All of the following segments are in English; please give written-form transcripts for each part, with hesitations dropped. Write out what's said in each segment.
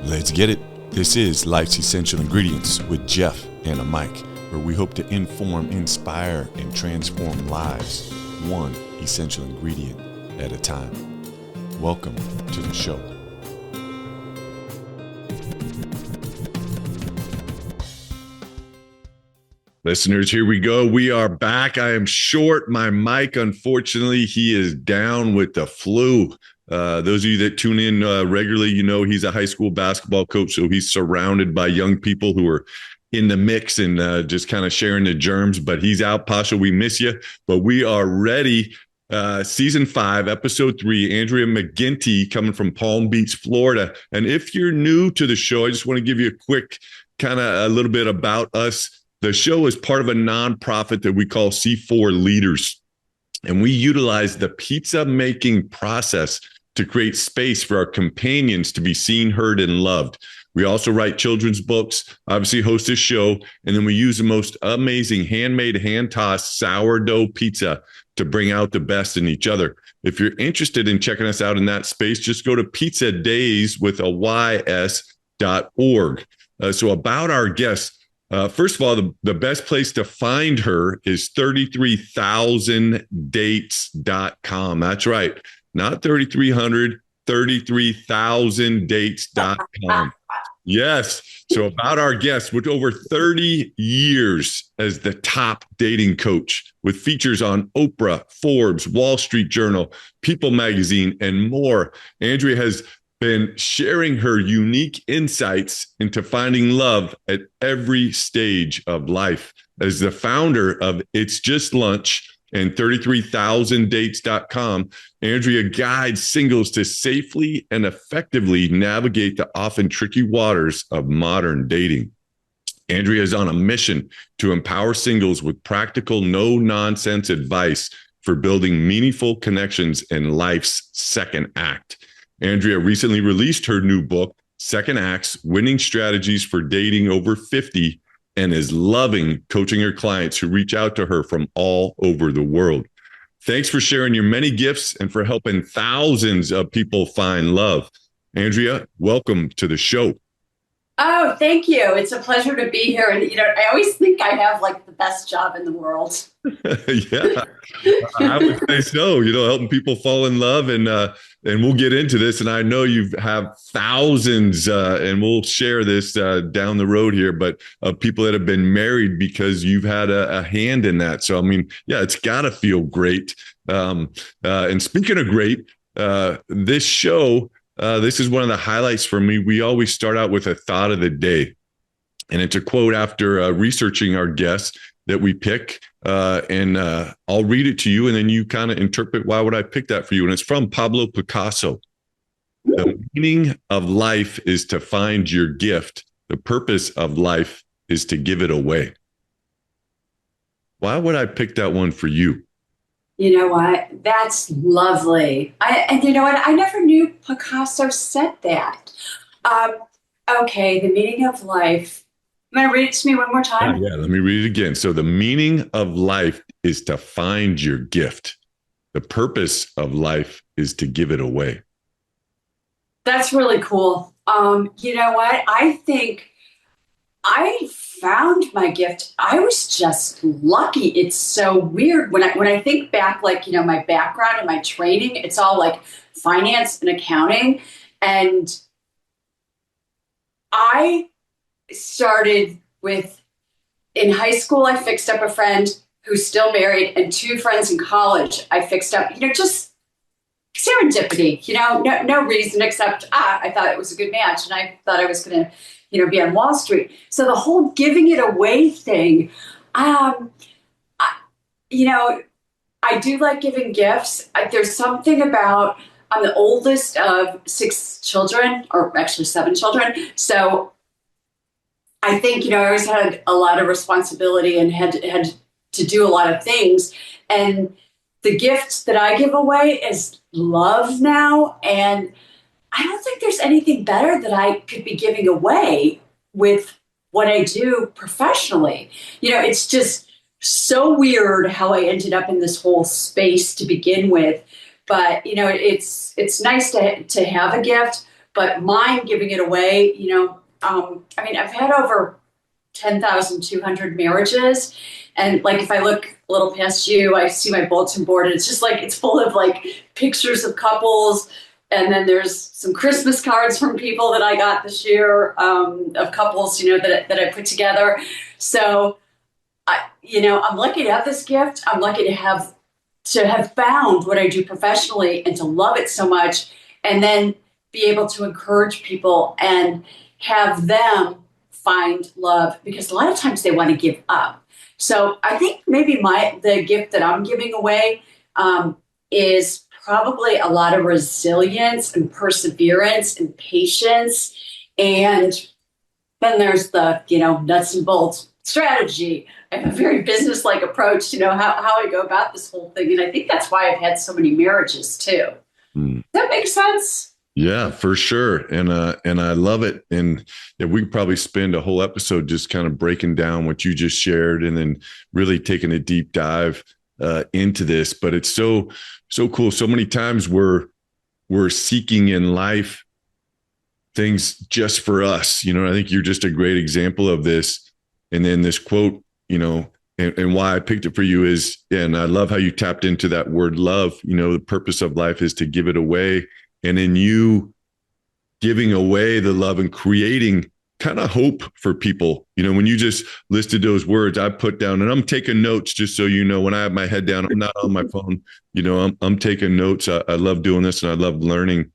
Let's get it. This is Life's Essential Ingredients with Jeff and a Mike, where we hope to inform, inspire, and transform lives, one essential ingredient at a time. Welcome to the show. Listeners, here we go. We are back. I am short. My Mike, unfortunately, he is down with the flu. Those of you that tune in regularly, you know he's a high school basketball coach, so he's surrounded by young people who are in the mix and just kind of sharing the germs. But he's out, Pasha. We miss you, but we are ready. Season 5, episode 3. Andrea McGinty coming from Palm Beach, Florida. And if you're new to the show, I just want to give you a quick kind of a little bit about us. The show is part of a nonprofit that we call C4 Leaders, and we utilize the pizza making process to create space for our companions to be seen, heard, and loved. We also write children's books, obviously host a show, and then we use the most amazing handmade, hand-tossed sourdough pizza to bring out the best in each other. If you're interested in checking us out in that space, just go to pizzadays.org. So about our guests, first of all, the best place to find her is 33,000dates.com. That's right. Not 3,300, 33,000dates.com. Yes. So about our guest, with over 30 years as the top dating coach, with features on Oprah, Forbes, Wall Street Journal, People Magazine, and more, Andrea has been sharing her unique insights into finding love at every stage of life. As the founder of It's Just Lunch and 33,000dates.com, Andrea guides singles to safely and effectively navigate the often tricky waters of modern dating. Andrea is on a mission to empower singles with practical, no-nonsense advice for building meaningful connections in life's second act. Andrea recently released her new book, Second Acts, Winning Strategies for Dating Over 50, and is loving coaching her clients who reach out to her from all over the world. Thanks for sharing your many gifts and for helping thousands of people find love. Andrea, welcome to the show. Oh, thank you. It's a pleasure to be here. And, I always think I have like the best job in the world. Yeah, I would say so, helping people fall in love. And we'll get into this. And I know you have thousands, and we'll share this down the road here, but of people that have been married because you've had a hand in that. So, I mean, yeah, it's got to feel great. And speaking of great, this show, this is one of the highlights for me. We always start out with a thought of the day. And it's a quote after researching our guests that we pick. And I'll read it to you, and then you kind of interpret why would I pick that for you. And it's from Pablo Picasso. The meaning of life is to find your gift. The purpose of life is to give it away. Why would I pick that one for you? You know what? That's lovely. And you know what? I never knew Picasso said that. Okay, the meaning of life. I'm going to read it to me one more time. Yeah, let me read it again. So the meaning of life is to find your gift. The purpose of life is to give it away. That's really cool. You know what? I think I found my gift. I was just lucky. It's so weird when I think back, like, my background and my training, it's all like finance and accounting. And I started with, in high school, I fixed up a friend who's still married, and 2 friends in college I fixed up, just serendipity, no reason except, I thought it was a good match and I thought I was going to, be on Wall Street. So the whole giving it away thing, I do like giving gifts. There's something about, I'm the oldest of 6 children, or actually 7 children. So I think, I always had a lot of responsibility and had to do a lot of things. And the gift that I give away is love now. And I don't think there's anything better that I could be giving away with what I do professionally. It's just so weird how I ended up in this whole space to begin with. But, it's nice to have a gift. but mine giving it away, I mean, I've had over 10,200 marriages. And like, if I look a little past you, I see my bulletin board and it's just like, it's full of like pictures of couples. And then there's some Christmas cards from people that I got this year, of couples, that I put together. So I'm lucky to have this gift. I'm lucky to have found what I do professionally and to love it so much, and then be able to encourage people and have them find love, because a lot of times they want to give up. So I think maybe the gift that I'm giving away is probably a lot of resilience and perseverance and patience. And then there's the, nuts and bolts strategy. I have a very business-like approach to how I go about this whole thing. And I think that's why I've had so many marriages too. Does that make sense? Yeah, for sure. And I love it. And yeah, we could probably spend a whole episode just kind of breaking down what you just shared and then really taking a deep dive into this. But it's so cool. So many times we're seeking in life things just for us. I think you're just a great example of this. And then this quote, and why I picked it for you is, and I love how you tapped into that word love. The purpose of life is to give it away. And in you giving away the love and creating kind of hope for people, when you just listed those words, I put down, and I'm taking notes just so when I have my head down, I'm not on my phone, I'm taking notes. I love doing this and I love learning,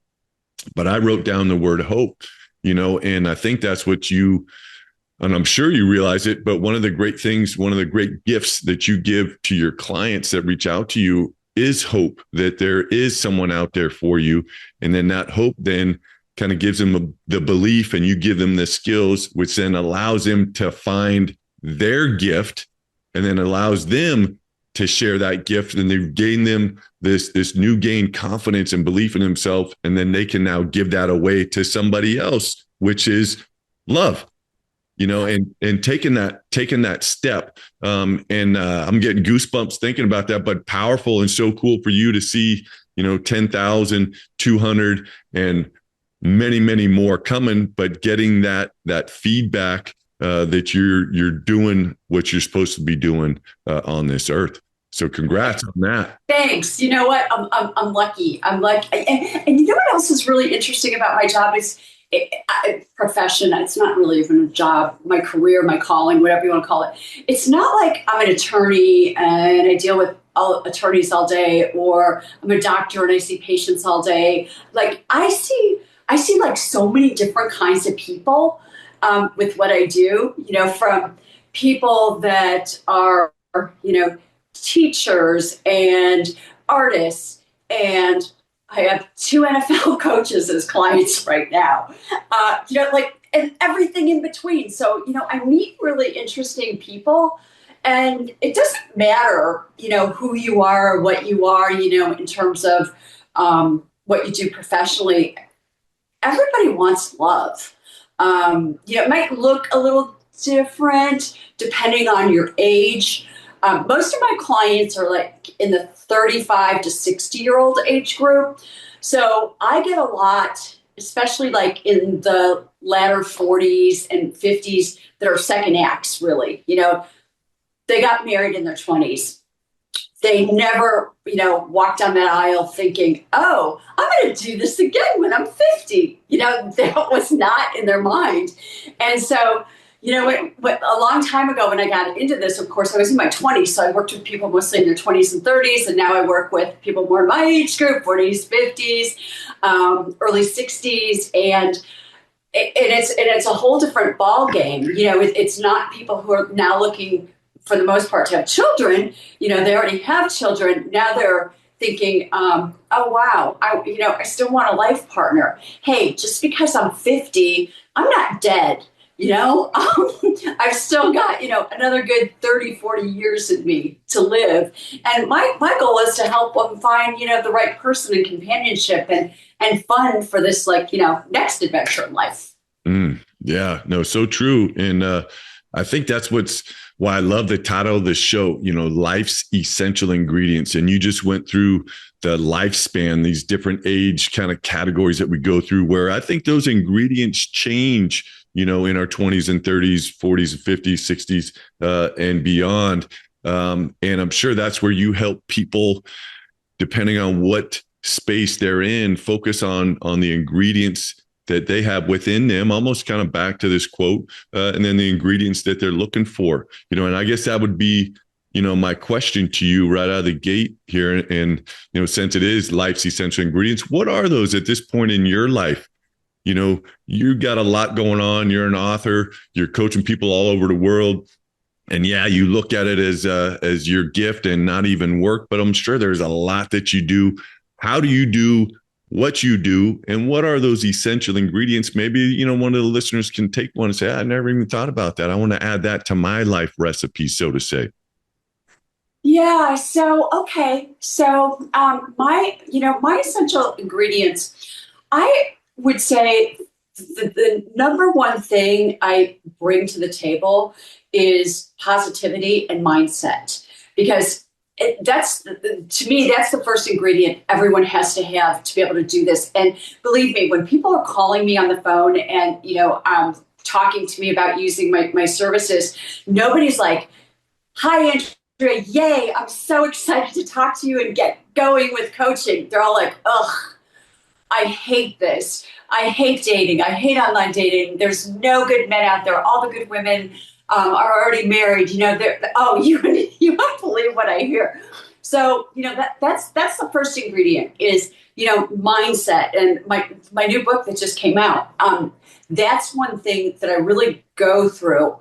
but I wrote down the word hope, and I think that's what and I'm sure you realize it, but one of the great gifts that you give to your clients that reach out to you is hope, that there is someone out there for you. And then that hope then kind of gives them the belief, and you give them the skills, which then allows them to find their gift, and then allows them to share that gift. And they've gained them this new gained confidence and belief in themselves. And then they can now give that away to somebody else, which is love. And taking that step. I'm getting goosebumps thinking about that, but powerful and so cool for you to see, 10,200 and many, many more coming, but getting that feedback that you're doing what you're supposed to be doing on this earth. So congrats on that. Thanks. You know what? I'm lucky. I'm lucky. And you know what else is really interesting about my job is, profession. It's not really even a job, my career, my calling, whatever you want to call it. It's not like I'm an attorney and I deal with attorneys all day, or I'm a doctor and I see patients all day. Like I see like so many different kinds of people with what I do, from people that are, teachers and artists, and I have 2 NFL coaches as clients right now, and everything in between. So, I meet really interesting people, and it doesn't matter, who you are or what you are, in terms of what you do professionally. Everybody wants love. It might look a little different depending on your age. Most of my clients are like in the 35 to 60-year-old age group. So I get a lot, especially like in the latter 40s and 50s, that are second acts, really. They got married in their 20s. They never, walked down that aisle thinking, oh, I'm going to do this again when I'm 50. That was not in their mind. And so, what a long time ago when I got into this, of course, I was in my 20s. So I worked with people mostly in their 20s and 30s. And now I work with people more in my age group, 40s, 50s, early 60s. And it's a whole different ball game. It's not people who are now looking, for the most part, to have children. They already have children. Now they're thinking, oh, wow, I still want a life partner. Hey, just because I'm 50, I'm not dead. I've still got, another good 30, 40 years in me to live. And my goal is to help them find, the right person and companionship and fun for this, next adventure in life. Yeah, no, so true. And I think that's what's why I love the title of the show, life's essential ingredients. And you just went through the lifespan, these different age kind of categories that we go through, where I think those ingredients change, in our 20s and 30s, 40s and 50s, 60s, and beyond. And I'm sure that's where you help people, depending on what space they're in, focus on the ingredients that they have within them, almost kind of back to this quote, and then the ingredients that they're looking for, and I guess that would be, my question to you right out of the gate here. And, since it is life's essential ingredients, what are those at this point in your life? You got a lot going on. You're an author, you're coaching people all over the world. And yeah, you look at it as your gift and not even work, but I'm sure there's a lot that you do. How do you do what you do, and what are those essential ingredients? Maybe, one of the listeners can take one and say, I never even thought about that. I want to add that to my life recipe, so to say. Yeah. So, okay. So, my essential ingredients, I would say the number one thing I bring to the table is positivity and mindset, because to me, that's the first ingredient everyone has to have to be able to do this. And believe me, when people are calling me on the phone and, talking to me about using my services, nobody's like, hi, Andrea, yay, I'm so excited to talk to you and get going with coaching. They're all like, ugh, I hate this. I hate dating. I hate online dating. There's no good men out there. All the good women are already married. You won't believe what I hear. So, that's the first ingredient is, mindset. And my new book that just came out, that's one thing that I really go through.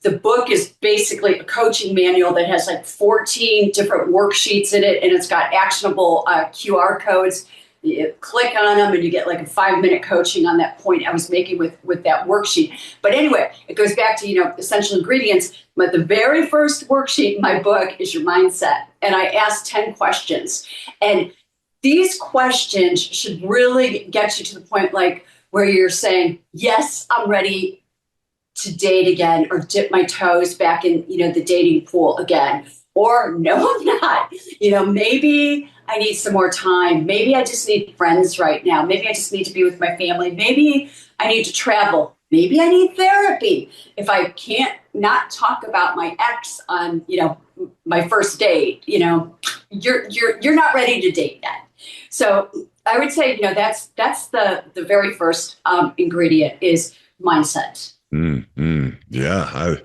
The book is basically a coaching manual that has like 14 different worksheets in it, and it's got actionable QR codes. You click on them and you get like a 5-minute coaching on that point I was making with that worksheet. But anyway, it goes back to, essential ingredients. But the very first worksheet in my book is your mindset. And I asked 10 questions. And these questions should really get you to the point like where you're saying, yes, I'm ready to date again, or dip my toes back in, the dating pool again. Or no, I'm not. Maybe I need some more time. Maybe I just need friends right now. Maybe I just need to be with my family. Maybe I need to travel. Maybe I need therapy. If I can't not talk about my ex on, my first date, you're not ready to date yet. So I would say, that's the very first ingredient is mindset. Yeah,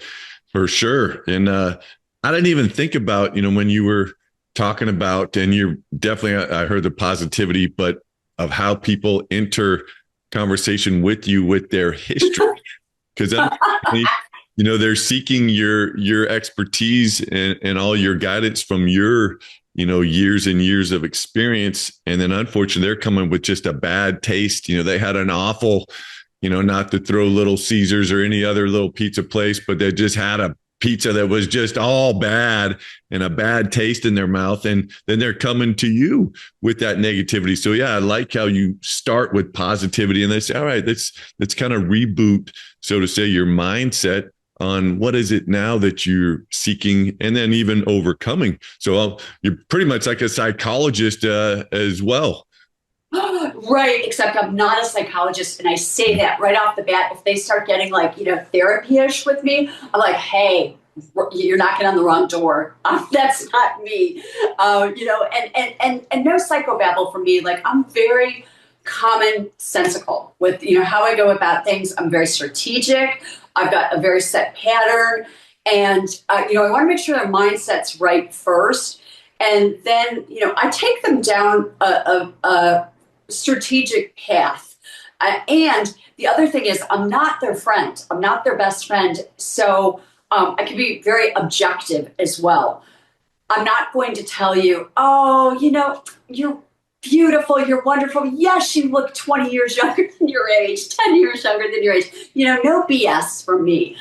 for sure. And I didn't even think about, when you were talking about, and you're definitely, I heard the positivity, but of how people enter conversation with you with their history, because they're seeking your expertise and all your guidance from your, years and years of experience. And then unfortunately, they're coming with just a bad taste. They had an awful, not to throw Little Caesars or any other little pizza place, but they just had a pizza that was just all bad and a bad taste in their mouth. And then they're coming to you with that negativity. So yeah, I like how you start with positivity and they say, all right, let's kind of reboot, so to say, your mindset on what is it now that you're seeking and then even overcoming. So you're pretty much like a psychologist as well. Right, except I'm not a psychologist, and I say that right off the bat. If they start getting like, therapy-ish with me, I'm like, hey, you're knocking on the wrong door. That's not me. And no psychobabble for me. Like, I'm very commonsensical with, how I go about things. I'm very strategic. I've got a very set pattern, and I want to make sure their mindset's right first, and then I take them down a strategic path. And the other thing is, I'm not their friend. I'm not their best friend. So I can be very objective as well. I'm not going to tell you, oh, you're beautiful, you're wonderful. Yes, you look 20 years younger than your age, 10 years younger than your age. No BS for me.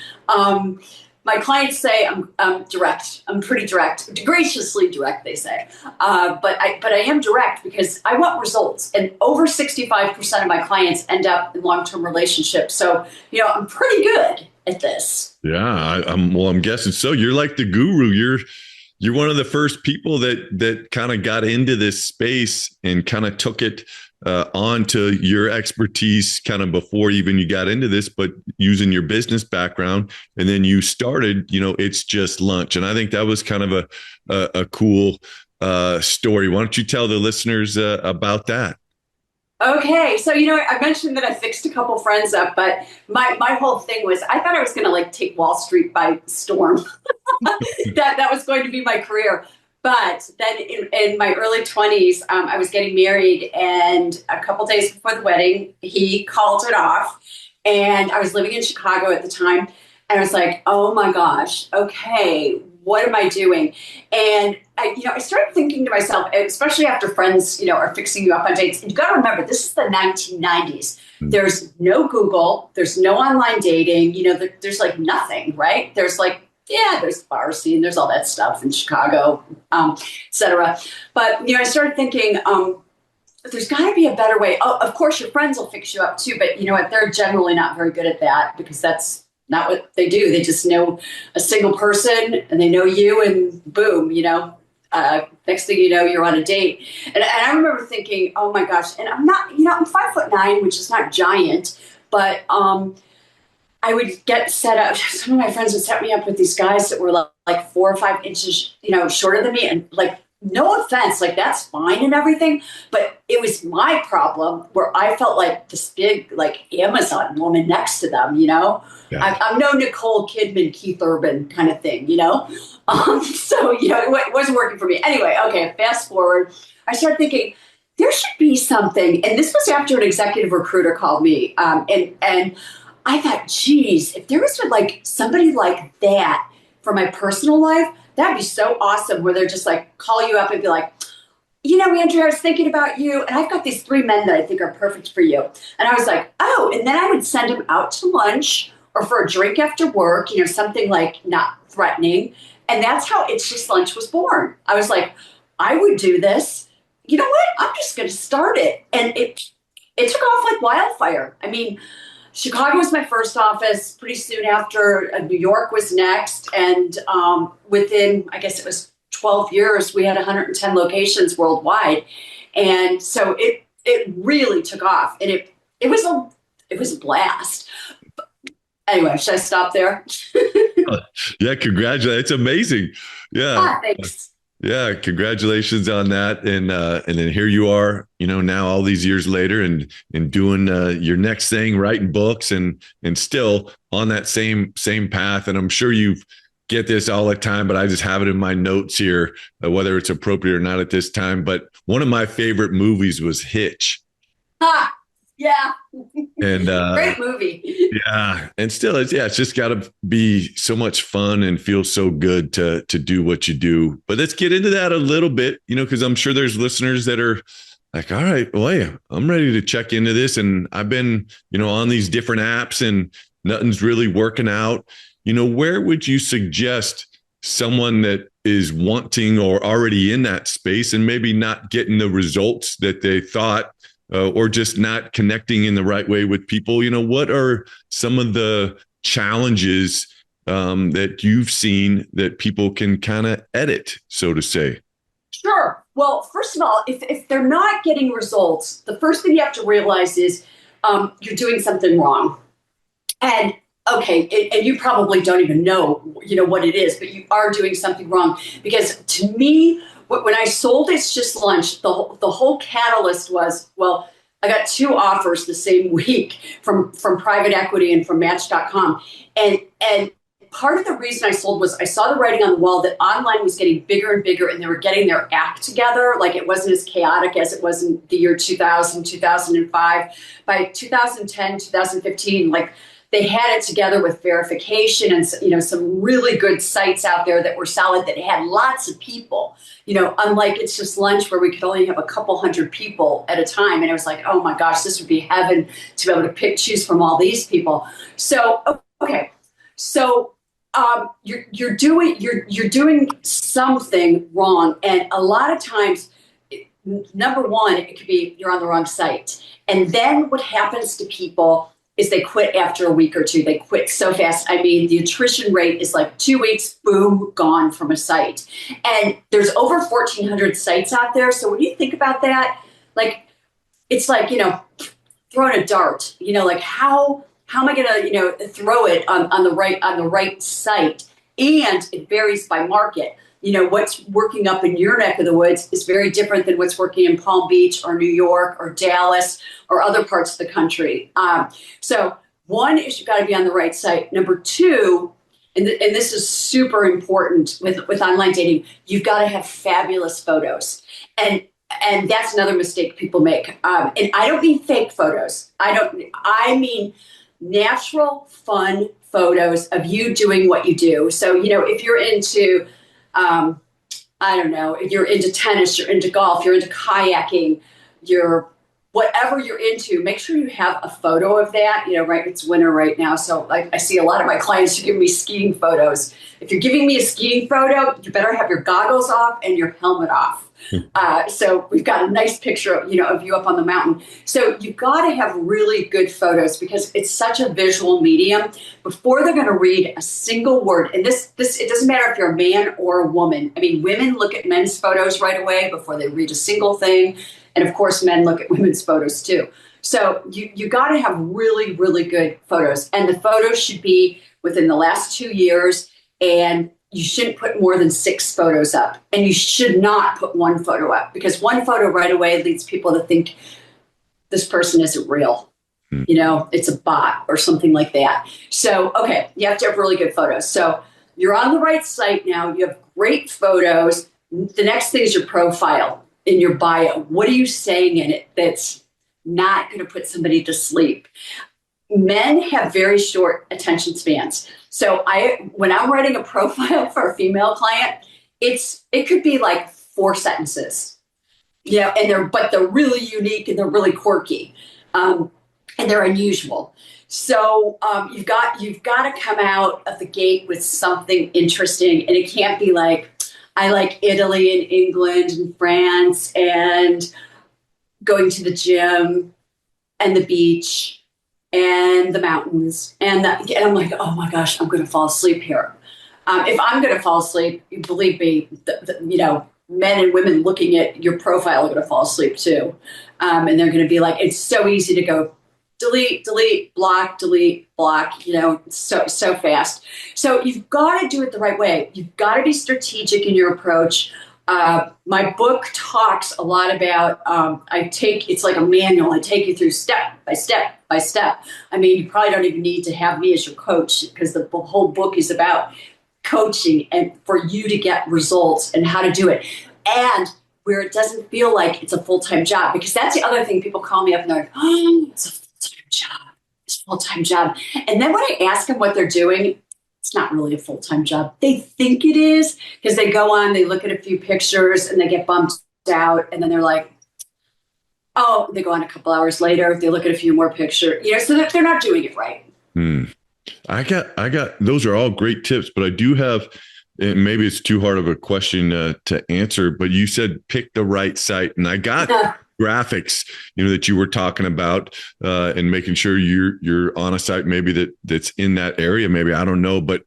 My clients say I'm direct. I'm pretty direct, graciously direct, they say. But I am direct because I want results. And over 65% of my clients end up in long-term relationships. So, I'm pretty good at this. Yeah, I'm guessing so. You're like the guru. You're one of the first people that kind of got into this space and kind of took it onto your expertise kind of before even you got into this, but using your business background, and then you started. It's just lunch, and I think that was kind of a cool story. Why don't you tell the listeners about that? Okay, so I mentioned that I fixed a couple friends up, but my whole thing was I thought I was going to like take Wall Street by storm. That was going to be my career. But then in my early 20s, I was getting married, and a couple days before the wedding, he called it off. And I was living in Chicago at the time, and I was like, oh my gosh, okay, what am I doing? And I started thinking to myself, especially after friends, are fixing you up on dates. And you got to remember, this is the 1990s. There's no Google, there's no online dating. There's like nothing, right? There's like, yeah, there's the bar scene, there's all that stuff in Chicago, et cetera. But I started thinking, there's got to be a better way. Oh, of course, your friends will fix you up too, but you know what? They're generally not very good at that because that's not what they do. They just know a single person and they know you, and boom, next thing you know, you're on a date. And I remember thinking, oh my gosh, and I'm not, I'm 5'9", which is not giant, but I would get set up. Some of my friends would set me up with these guys that were like 4 or 5 inches, shorter than me, and like, no offense, like that's fine and everything, but it was my problem where I felt like this big, like Amazon woman next to them, Yeah. I'm no Nicole Kidman, Keith Urban kind of thing, So, it wasn't working for me. Anyway, okay, fast forward. I started thinking there should be something. And this was after an executive recruiter called me. And I thought, geez, if there was like somebody like that for my personal life, that'd be so awesome, where they're just like call you up and be like, Andrea, I was thinking about you, and I've got these 3 men that I think are perfect for you. And I was like, oh, and then I would send them out to lunch or for a drink after work, something like not threatening. And that's how It's Just Lunch was born. I was like, I would do this. You know what? I'm just going to start it. And it took off like wildfire. I mean, Chicago was my first office. Pretty soon after, New York was next. And within, I guess it was 12 years, we had 110 locations worldwide. And so it really took off. And it was a blast. Anyway, should I stop there? Yeah, congratulations. It's amazing. Yeah. Thanks. Yeah, congratulations on that, and then here you are, now all these years later, and doing your next thing, writing books, and still on that same path. And I'm sure you get this all the time, but I just have it in my notes here, whether it's appropriate or not at this time. But one of my favorite movies was Hitch. Ha! Yeah. And great movie. Yeah. And still it's just got to be so much fun and feel so good to do what you do. But let's get into that a little bit, because I'm sure there's listeners that are like, all right, well, yeah, I'm ready to check into this. And I've been, on these different apps and nothing's really working out. Where would you suggest someone that is wanting or already in that space and maybe not getting the results that they thought, or just not connecting in the right way with people? What are some of the challenges that you've seen that people can kind of edit, so to say? Sure. Well, first of all, if they're not getting results, the first thing you have to realize is you're doing something wrong. And okay, and you probably don't even know, what it is, but you are doing something wrong. Because to me, when I sold It's Just Lunch, the whole catalyst was, well, I got 2 offers the same week from private equity and from Match.com. And part of the reason I sold was I saw the writing on the wall that online was getting bigger and bigger, and they were getting their act together. Like, it wasn't as chaotic as it was in the year 2000, 2005. By 2010, 2015, like, they had it together with verification and, some really good sites out there that were solid, that had lots of people, unlike It's Just Lunch, where we could only have a couple hundred people at a time. And it was like, oh my gosh, this would be heaven to be able to choose from all these people. So, okay. So, you're doing something wrong. And a lot of times, number one, it could be you're on the wrong site. And then what happens to people is they quit after a week or two. They quit so fast. I mean, the attrition rate is like 2 weeks, boom, gone from a site. And there's over 1,400 sites out there. So when you think about that, like, it's like, throwing a dart, like how am I going to, throw it on the right site? And it varies by market. What's working up in your neck of the woods is very different than what's working in Palm Beach or New York or Dallas or other parts of the country. So one is you've got to be on the right site. Number two, and this is super important with online dating, you've got to have fabulous photos. And that's another mistake people make. And I don't mean fake photos. I mean natural, fun photos of you doing what you do. So, if you're into, I don't know, if you're into tennis, you're into golf, you're into kayaking, whatever you're into, make sure you have a photo of that. Right, it's winter right now. So I see a lot of my clients who give me skiing photos. If you're giving me a skiing photo, you better have your goggles off and your helmet off. So we've got a nice picture of you up on the mountain. So you've got to have really good photos because it's such a visual medium. Before they're going to read a single word, and this it doesn't matter if you're a man or a woman. I mean, women look at men's photos right away before they read a single thing. And of course, men look at women's photos too. So you got to have really, really good photos. And the photos should be within the last 2 years. And you shouldn't put more than 6 photos up. And you should not put one photo up because one photo right away leads people to think this person isn't real. It's a bot or something like that. So, okay, you have to have really good photos. So you're on the right site now. You have great photos. The next thing is your profile in your bio. What are you saying in it that's not going to put somebody to sleep? Men have very short attention spans. So when I'm writing a profile for a female client, it could be like 4 sentences, and they're really unique and they're really quirky, and they're unusual. So you've got to come out of the gate with something interesting, and it can't be like, I like Italy and England and France and going to the gym and the beach and the mountains. And I'm like, oh my gosh, I'm going to fall asleep here. If I'm going to fall asleep, believe me, men and women looking at your profile are going to fall asleep too. And they're going to be like, it's so easy to go delete, block, so fast. So you've got to do it the right way. You've got to be strategic in your approach. My book talks a lot about, it's like a manual. I take you through step by step by step. I mean, you probably don't even need to have me as your coach because the whole book is about coaching and for you to get results and how to do it. And where it doesn't feel like it's a full-time job, because that's the other thing. People call me up and they're like, oh, it's a full-time job. It's a full-time job. And then when I ask them what they're doing, it's not really a full-time job. They think it is because they go on, they look at a few pictures and they get bumped out. And then they're like, oh, they go on a couple hours later. They look at a few more pictures, so they're not doing it right. I got, those are all great tips, but I do have, and maybe it's too hard of a question to answer, but you said pick the right site. And I got graphics, that you were talking about, and making sure you're on a site maybe that's in that area. Maybe, I don't know, but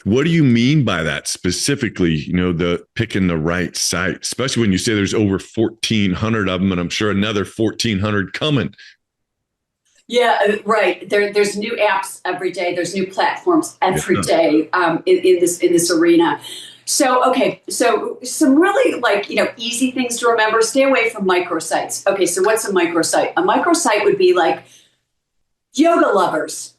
what do you mean by that specifically? The picking the right site, especially when you say there's over 1,400 of them, and I'm sure another 1,400 coming. Yeah, right. There's new apps every day. There's new platforms every day in this arena. So, okay. So some really easy things to remember. Stay away from microsites. Okay. So what's a microsite? A microsite would be like yoga lovers,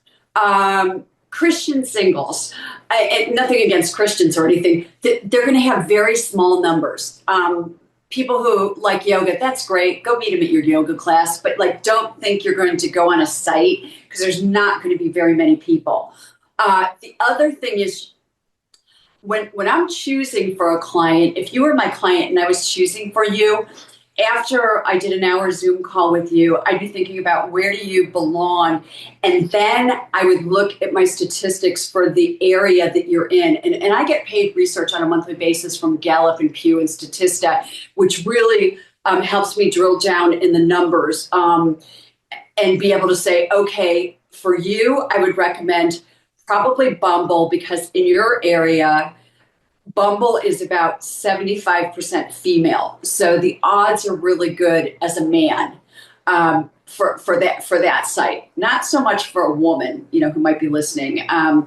Christian singles, and nothing against Christians or anything. They're going to have very small numbers. People who like yoga, that's great. Go meet them at your yoga class, but don't think you're going to go on a site because there's not going to be very many people. The other thing is when I'm choosing for a client, if you were my client and I was choosing for you, after I did an hour Zoom call with you, I'd be thinking about where do you belong? And then I would look at my statistics for the area that you're in. And I get paid research on a monthly basis from Gallup and Pew and Statista, which really helps me drill down in the numbers and be able to say, okay, For you, I would recommend probably Bumble, because in your area, Bumble is about 75% female. So the odds are really good as a man, for that site. Not so much for a woman, who might be listening. On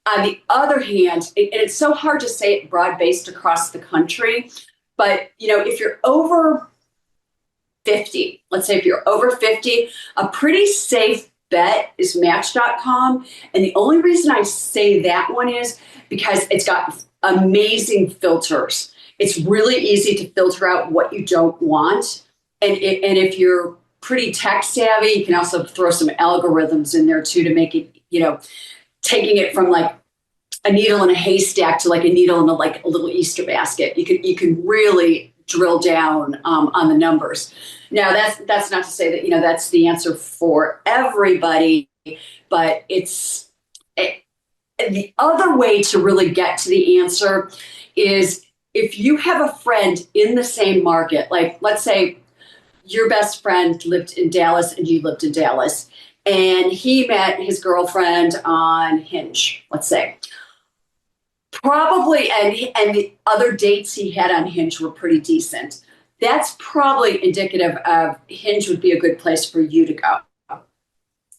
the other hand, it's so hard to say it broad-based across the country, but if you're over 50, let's say if you're over 50, a pretty safe bet is Match.com. And the only reason I say that one is because it's got amazing filters. It's really easy to filter out what you don't want. And if you're pretty tech savvy, you can also throw some algorithms in there too to make it, taking it from like a needle in a haystack to like a needle in a little Easter basket. You can really drill down on the numbers. Now that's not to say that that's the answer for everybody, but the other way to really get to the answer is if you have a friend in the same market, like let's say your best friend lived in Dallas and you lived in Dallas, and he met his girlfriend on Hinge, let's say. Probably, and the other dates he had on Hinge were pretty decent. That's probably indicative of Hinge would be a good place for you to go.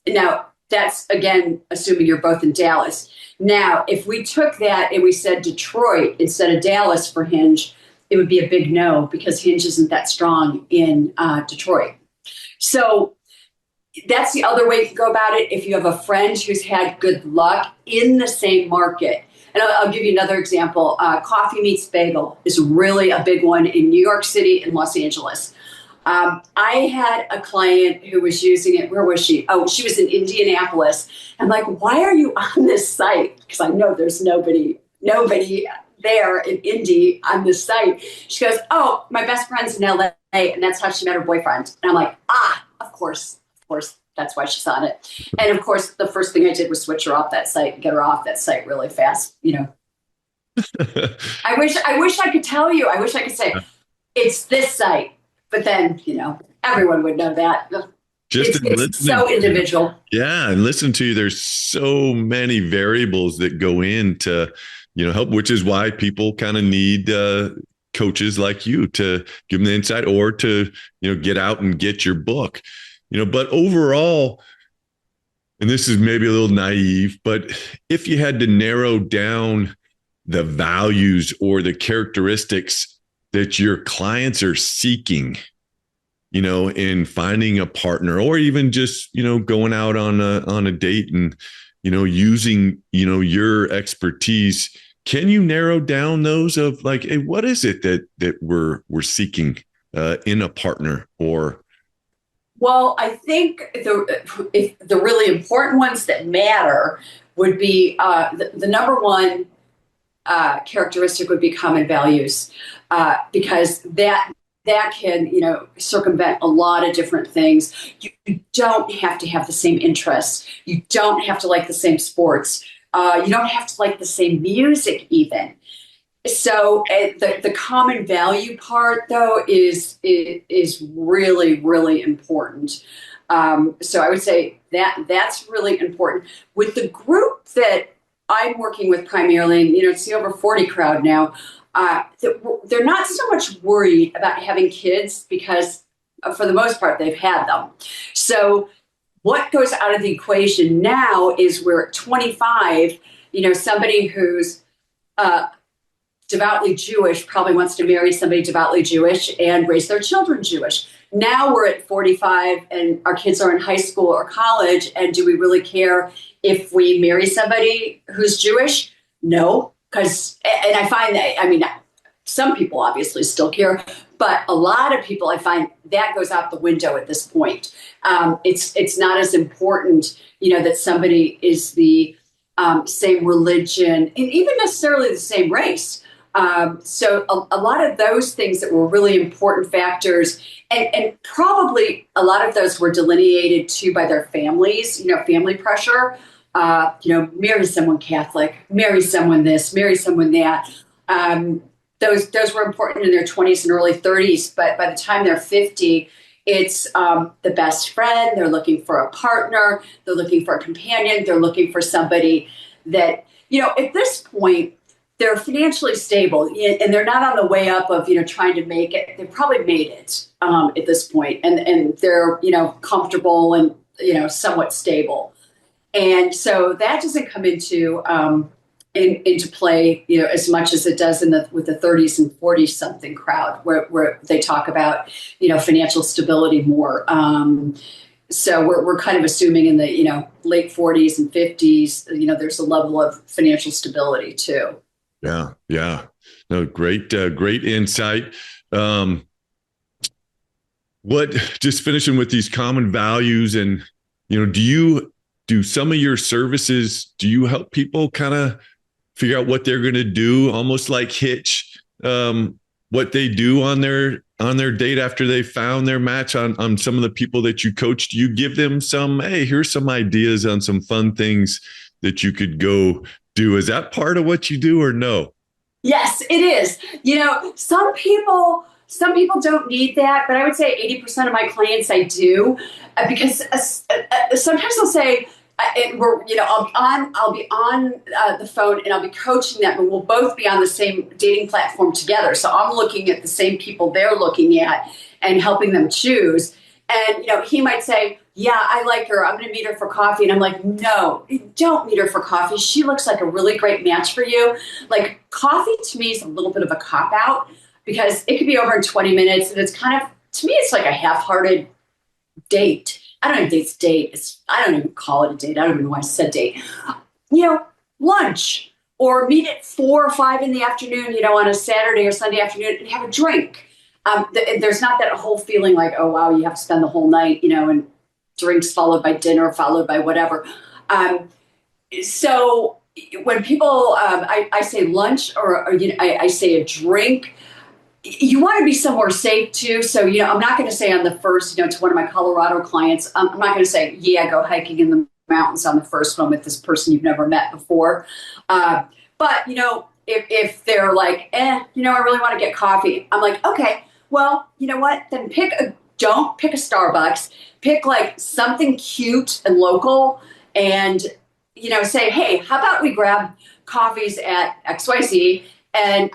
Now, that's, again, assuming you're both in Dallas. Now, if we took that and we said Detroit instead of Dallas for Hinge, it would be a big no, because Hinge isn't that strong in Detroit. So that's the other way to go about it. If you have a friend who's had good luck in the same market. And I'll give you another example. Coffee Meets Bagel is really a big one in New York City and Los Angeles. I had a client who was using it. Where was she? Oh, she was in Indianapolis. I'm like, why are you on this site? Because I know there's nobody there in Indy on this site. She goes, oh, my best friend's in LA, and that's how she met her boyfriend. And I'm like, of course, that's why she's on it. And of course, the first thing I did was switch her off that site and get her off that site really fast. I wish I could tell you. I wish I could say it's this site, but then everyone would know that. It's so individual. Yeah, and listen to you. There's so many variables that go into help, which is why people kind of need coaches like you to give them the insight, or to get out and get your book. But overall, and this is maybe a little naive, but if you had to narrow down the values or the characteristics that your clients are seeking, in finding a partner, or even just, going out on a date and, using, your expertise, can you narrow down those of like, hey, what is it that we're seeking in a partner? Or well, I think the really important ones that matter would be the number one characteristic would be common values, because that can circumvent a lot of different things. You don't have to have the same interests. You don't have to like the same sports. You don't have to like the same music even. So the common value part, though, is really, really important. So I would say that's really important. With the group that I'm working with primarily, and it's the over 40 crowd now, they're not so much worried about having kids because, for the most part, they've had them. So what goes out of the equation now is we're at 25, somebody who's devoutly Jewish probably wants to marry somebody devoutly Jewish and raise their children Jewish. Now we're at 45 and our kids are in high school or college. And do we really care if we marry somebody who's Jewish? No, and I find that, some people obviously still care, but a lot of people, I find that goes out the window at this point. It's not as important, that somebody is the same religion and even necessarily the same race. So a lot of those things that were really important factors, and probably a lot of those were delineated too by their families, family pressure, marry someone Catholic, marry someone this, marry someone that. Those were important in their 20s and early 30s, but by the time they're 50, It's the best friend. They're looking for a partner. They're looking for a companion. They're looking for somebody that, at this point, they're financially stable and they're not on the way up of, trying to make it. They've probably made it at this point, and they're, comfortable and, somewhat stable. And so that doesn't come into play, as much as it does with the 30s and 40s something crowd, where they talk about, financial stability more. So we're kind of assuming in the, late 40s and 50s, there's a level of financial stability too. Yeah. Yeah. No, great insight. What, just finishing with these common values and, do some of your services, do you help people kind of figure out what they're going to do, almost like Hitch, what they do on their date after they found their match on some of the people that you coach? Do you give them hey, here's some ideas on some fun things that you could go do? Is that part of what you do or no? Yes, it is. Some people don't need that, but I would say 80% of my clients I do, because sometimes they'll say, I'll be on the phone and I'll be coaching them, and we'll both be on the same dating platform together. So I'm looking at the same people they're looking at and helping them choose. And, he might say, yeah, I like her. I'm going to meet her for coffee. And I'm like, no, don't meet her for coffee. She looks like a really great match for you. Like, coffee to me is a little bit of a cop out because it could be over in 20 minutes. And it's kind of, to me, it's like a half-hearted date. I don't even think it's date. I don't even call it a date. I don't even know why I said date. Lunch, or meet at 4 or 5 in the afternoon, on a Saturday or Sunday afternoon and have a drink. There's not that whole feeling like, oh, wow, you have to spend the whole night, and drinks followed by dinner, followed by whatever. So when people, I say lunch or I say a drink, you want to be somewhere safe too. So, I'm not going to say on the first, to one of my Colorado clients, I'm not going to say, yeah, go hiking in the mountains on the first one with this person you've never met before. But, if they're like, I really want to get coffee. I'm like, okay, well, you know what? Then don't pick a Starbucks, pick like something cute and local and, say, hey, how about we grab coffees at XYZ and,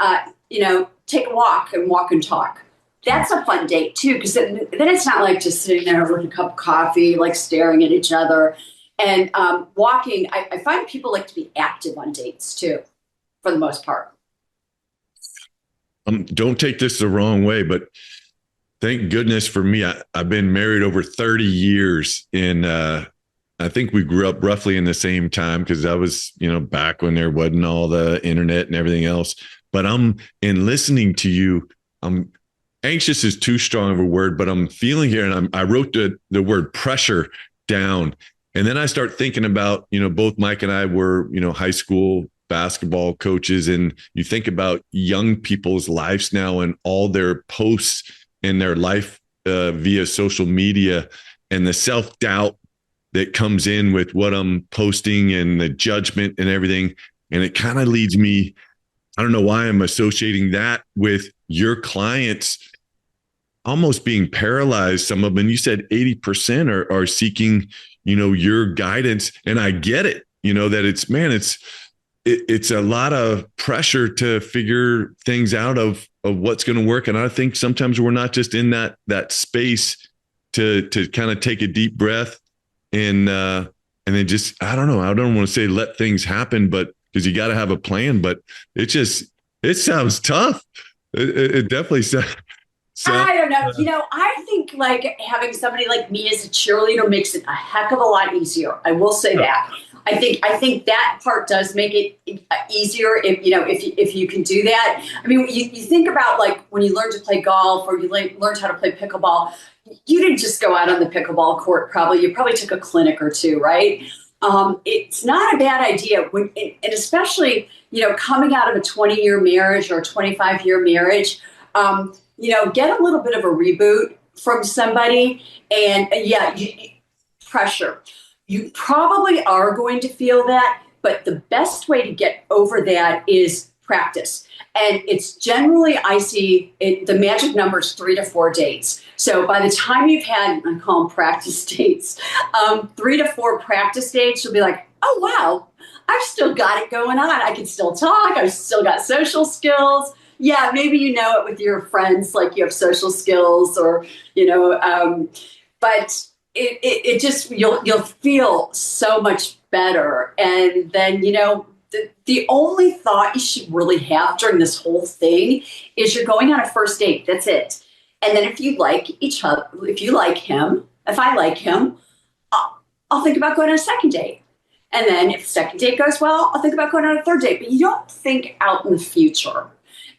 take a walk and talk. That's a fun date too, because then it's not like just sitting there with a cup of coffee, like staring at each other. And walking, I find people like to be active on dates too, for the most part. Don't take this the wrong way, but thank goodness for me. I've been married over 30 years, and I think we grew up roughly in the same time because I was, back when there wasn't all the internet and everything else. But in listening to you, I'm anxious is too strong of a word, but I'm feeling here, and I wrote the word pressure down. And then I start thinking about, both Mike and I were, high school basketball coaches, and you think about young people's lives now and all their posts in their life via social media and the self-doubt that comes in with what I'm posting and the judgment and everything. And it kind of leads me, I don't know why I'm associating that with your clients almost being paralyzed. Some of them, and you said 80% are seeking, your guidance. And I get it, that it's a lot of pressure to figure things out of what's going to work. And I think sometimes we're not just in that space to kind of take a deep breath and then just, I don't know. I don't want to say let things happen, but because you got to have a plan, but it sounds tough. It definitely sounds. I don't know. I think like having somebody like me as a cheerleader makes it a heck of a lot easier. I will say that. I think that part does make it easier if you can do that. I mean, you think about like when you learned to play golf or you learned how to play pickleball, you didn't just go out on the pickleball court. You probably took a clinic or two, right? It's not a bad idea and especially, coming out of a 20-year marriage or a 25-year marriage, get a little bit of a reboot from somebody and pressure. You probably are going to feel that, but the best way to get over that is practice. And it's generally, I see it, the magic number is 3 to 4 dates. So by the time you've had, I call them practice dates, 3 to 4 practice dates, you'll be like, oh, wow, I've still got it going on. I can still talk. I've still got social skills. Yeah, maybe you know it with your friends, like you have social skills or, but it just, you'll feel so much better. And then, the only thought you should really have during this whole thing is you're going on a first date. That's it. And then if you like each other, if you like him, if I like him, I'll think about going on a second date. And then if the second date goes well, I'll think about going on a third date. But you don't think out in the future.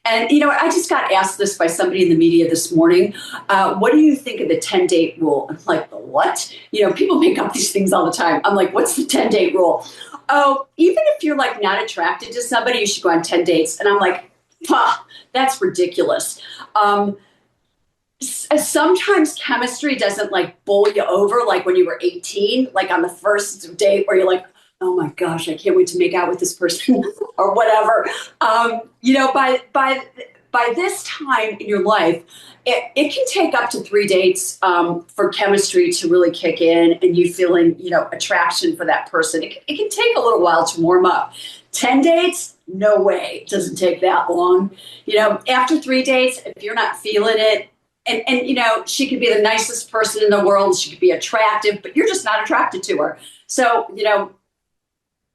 And, I just got asked this by somebody in the media this morning. What do you think of the 10-date rule? I'm like, the what? People make up these things all the time. I'm like, what's the 10-date rule? Oh, even if you're like not attracted to somebody, you should go on 10 dates. And I'm like, that's ridiculous. Sometimes chemistry doesn't like bowl you over like when you were 18, like on the first date where you're like, oh my gosh, I can't wait to make out with this person or whatever. By this time in your life, it can take up to 3 dates for chemistry to really kick in and you feeling, attraction for that person. It can take a little while to warm up. 10 dates, no way. It doesn't take that long. After 3 dates, if you're not feeling it, and she could be the nicest person in the world, she could be attractive, but you're just not attracted to her. So,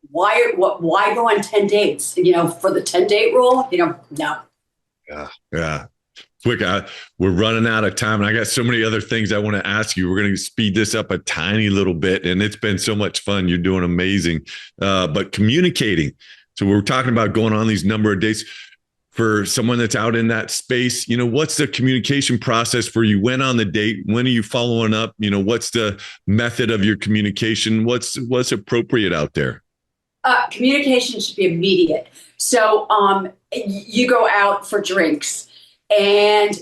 why go on 10 dates? For the 10-date rule, no. Yeah. Quick, we're running out of time, and I got so many other things I want to ask you. We're going to speed this up a tiny little bit, and it's been so much fun. You're doing amazing. But communicating. So we're talking about going on these number of dates. For someone that's out in that space, what's the communication process for you? When on the date? When are you following up? What's the method of your communication? What's appropriate out there? Communication should be immediate. So you go out for drinks, and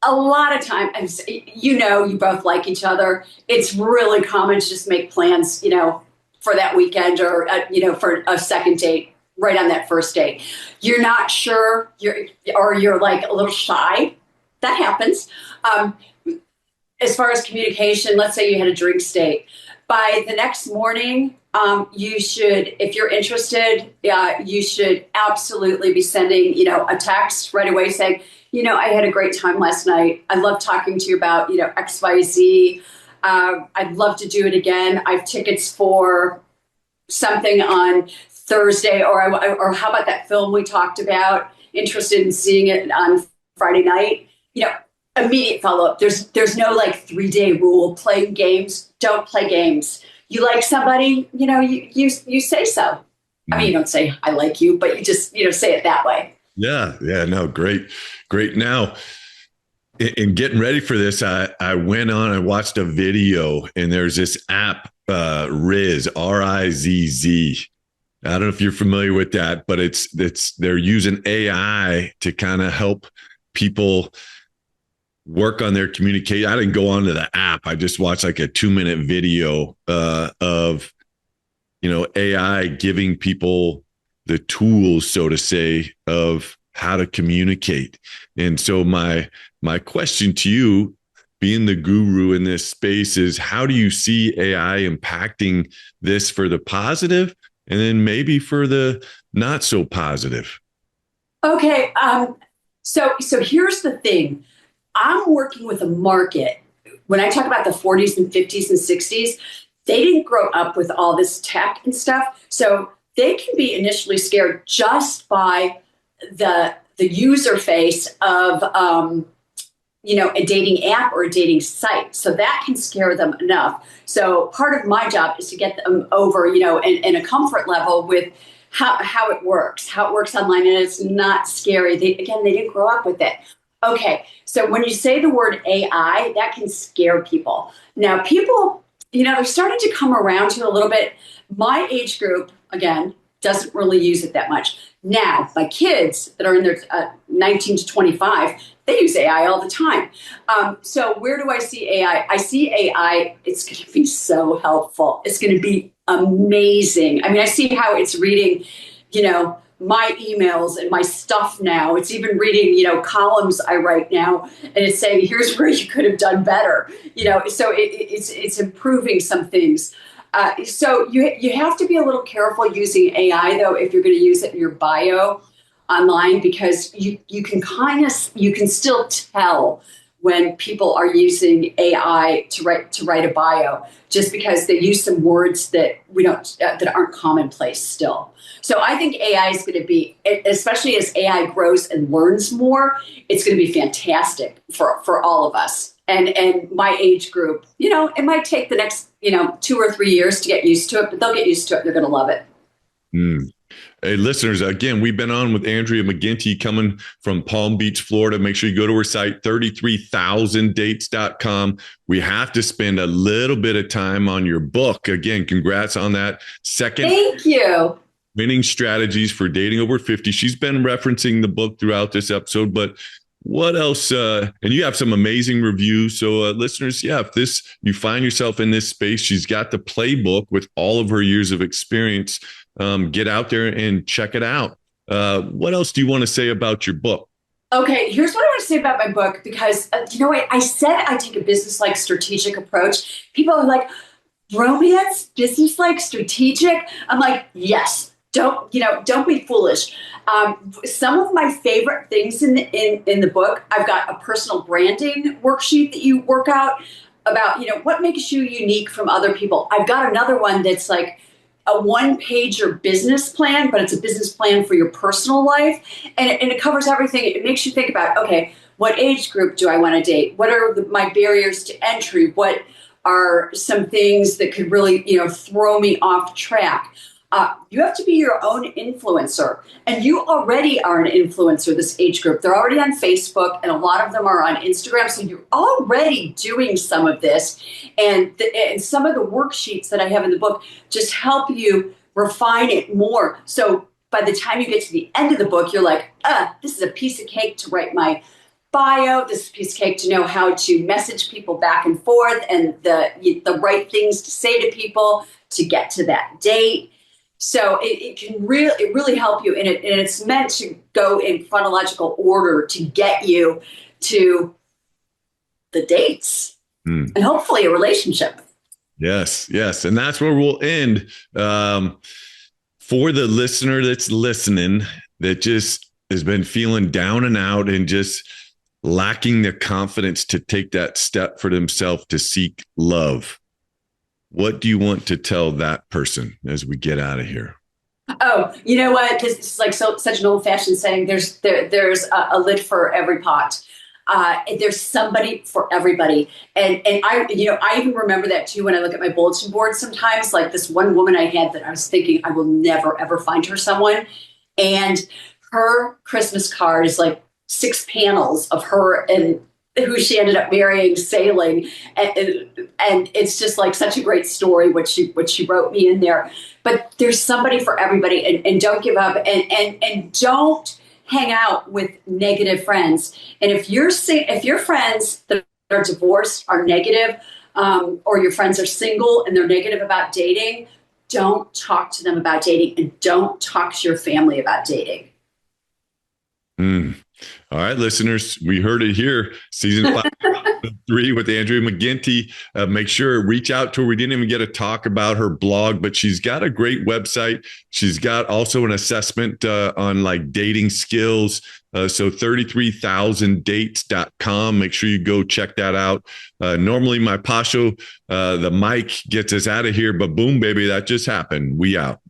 a lot of times, you both like each other. It's really common to just make plans, for that weekend or, for a second date right on that first date. You're not sure, you're like a little shy. That happens. As far as communication, let's say you had a drinks date. By the next morning, you should, if you're interested, you should absolutely be sending, a text right away saying, I had a great time last night. I love talking to you about, X, Y, Z. I'd love to do it again. I have tickets for something on Thursday, or how about that film we talked about? Interested in seeing it on Friday night. Immediate follow up. There's no like 3-day rule. Playing games, don't play games. You like somebody, you say so. I mean, you don't say I like you, but you just say it that way. Yeah, no, great. Now, in getting ready for this, I went on and watched a video, and there's this app, Riz, Rizz. I don't know if you're familiar with that, but they're using AI to kind of help people work on their communication. I didn't go onto the app. I just watched like a 2-minute video of, AI giving people the tools, so to say, of how to communicate. And so my question to you, being the guru in this space, is how do you see AI impacting this for the positive and then maybe for the not so positive? Okay. So here's the thing. I'm working with a market. When I talk about the 40s and 50s and 60s, they didn't grow up with all this tech and stuff. So they can be initially scared just by the user face of, a dating app or a dating site. So that can scare them enough. So part of my job is to get them over, in a comfort level with how it works online, and it's not scary. They didn't grow up with it. Okay, so when you say the word AI, that can scare people. Now, people, they're starting to come around to it a little bit. My age group, again, doesn't really use it that much. Now, my kids that are in their 19 to 25, they use AI all the time. So where do I see AI? I see AI, it's going to be so helpful. It's going to be amazing. I mean, I see how it's reading, my emails and my stuff now. It's even reading, columns I write now, and it's saying, here's where you could have done better. So it's improving some things. So you have to be a little careful using AI, though, if you're going to use it in your bio online, because you can still tell when people are using AI to write a bio, just because they use some words that that aren't commonplace still. So I think AI is going to be, especially as AI grows and learns more, it's going to be fantastic for all of us. And my age group, it might take the next, 2 or 3 years to get used to it, but they'll get used to it. They're going to love it. Mm. Hey, listeners, again, we've been on with Andrea McGinty coming from Palm Beach, Florida. Make sure you go to her site, 33,000dates.com. We have to spend a little bit of time on your book. Again, congrats on that. Second. Thank you. Winning Strategies for Dating Over 50. She's been referencing the book throughout this episode, but what else? And you have some amazing reviews. So listeners, if you find yourself in this space, she's got the playbook with all of her years of experience. Get out there and check it out. What else do you want to say about your book? Okay, here's what I want to say about my book, because I said I take a business-like strategic approach. People are like, romance, business-like strategic. I'm like, yes. Don't be foolish. Some of my favorite things in the book, I've got a personal branding worksheet that you work out about, what makes you unique from other people. I've got another one that's like a one-pager business plan, but it's a business plan for your personal life. And it covers everything. It makes you think about, okay, what age group do I want to date? What are my barriers to entry? What are some things that could really, throw me off track? You have to be your own influencer, and you already are an influencer, this age group. They're already on Facebook, and a lot of them are on Instagram, so you're already doing some of this, and some of the worksheets that I have in the book just help you refine it more. So by the time you get to the end of the book, you're like, this is a piece of cake to write my bio. This is a piece of cake to know how to message people back and forth, and the right things to say to people to get to that date. So it really help you, and it's meant to go in chronological order to get you to the dates and hopefully a relationship. Yes, and that's where we'll end. For the listener that's listening, that just has been feeling down and out and just lacking the confidence to take that step for themselves to seek love, what do you want to tell that person as we get out of here? Oh, you know what? Because it's like such an old-fashioned saying. There's a lid for every pot. There's somebody for everybody, and I even remember that too when I look at my bulletin board sometimes. Like this one woman I had that I was thinking I will never ever find her someone, and her Christmas card is like 6 panels of her and who she ended up marrying, sailing, and it's just like such a great story what she wrote me in there. But there's somebody for everybody, and don't give up, and don't hang out with negative friends. And if your friends that are divorced are negative, or your friends are single and they're negative about dating, don't talk to them about dating, and don't talk to your family about dating. All right, listeners, we heard it here. Season 5, 3 with Andrea McGinty. Make sure reach out to her. We didn't even get to talk about her blog, but she's got a great website. She's got also an assessment on like dating skills. So 33,000dates.com. Make sure you go check that out. Normally my Pasho, the mic gets us out of here, but boom, baby, that just happened. We out.